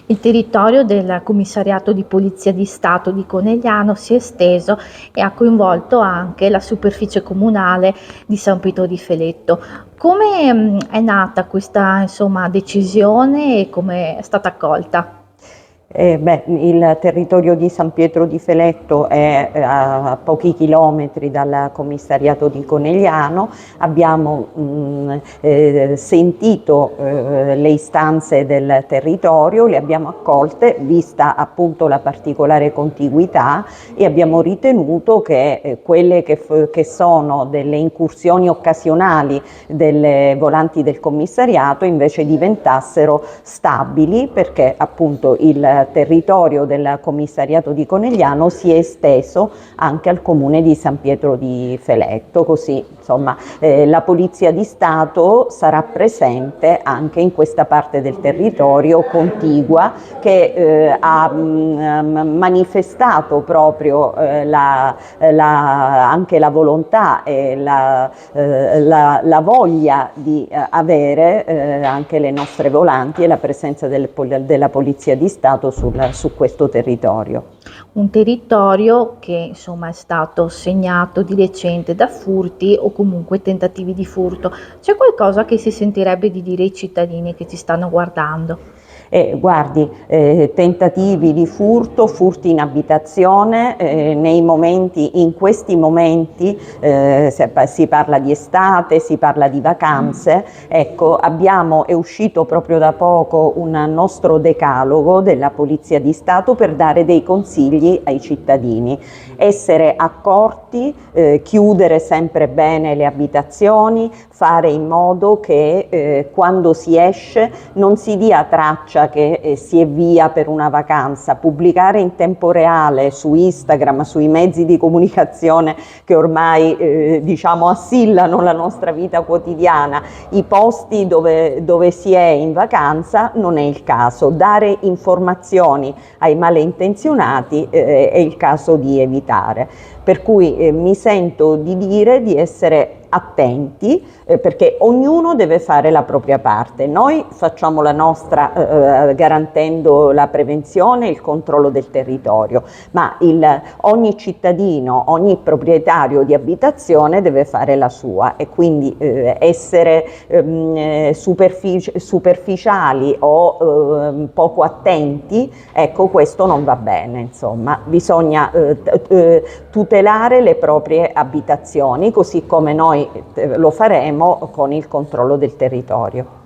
Il territorio del Commissariato di Polizia di Stato di Conegliano si è esteso e ha coinvolto anche la superficie comunale di San Pietro di Feletto. Come è nata questa, insomma, decisione e come è stata accolta? Il territorio di San Pietro di Feletto è a pochi chilometri dal commissariato di Conegliano. Abbiamo sentito le istanze del territorio, le abbiamo accolte, vista appunto la particolare contiguità, e abbiamo ritenuto che quelle che sono delle incursioni occasionali delle volanti del commissariato invece diventassero stabili, perché appunto il territorio del commissariato di Conegliano si è esteso anche al comune di San Pietro di Feletto, così insomma la Polizia di Stato sarà presente anche in questa parte del territorio contigua che ha manifestato proprio anche la volontà e la voglia di avere anche le nostre volanti e la presenza della Polizia di Stato su questo territorio. Un territorio che insomma è stato segnato di recente da furti o comunque tentativi di furto. C'è qualcosa che si sentirebbe di dire ai cittadini che ci stanno guardando? Guardi, tentativi di furto, furti in abitazione, in questi momenti si parla di estate, si parla di vacanze. Ecco, è uscito proprio da poco un nostro decalogo della Polizia di Stato per dare dei consigli ai cittadini. Essere accorti, chiudere sempre bene le abitazioni, fare in modo che quando si esce non si dia traccia che si è via per una vacanza, pubblicare in tempo reale su Instagram, sui mezzi di comunicazione che ormai diciamo assillano la nostra vita quotidiana, i posti dove si è in vacanza non è il caso. Dare informazioni ai malintenzionati è il caso di evitare. Per cui mi sento di dire di essere attenti, perché ognuno deve fare la propria parte. Noi facciamo la nostra garantendo la prevenzione e il controllo del territorio, ma ogni cittadino, ogni proprietario di abitazione deve fare la sua, e quindi essere superficiali o poco attenti, ecco, questo non va bene. Insomma, bisogna tutelare le proprie abitazioni, così come noi lo faremo con il controllo del territorio.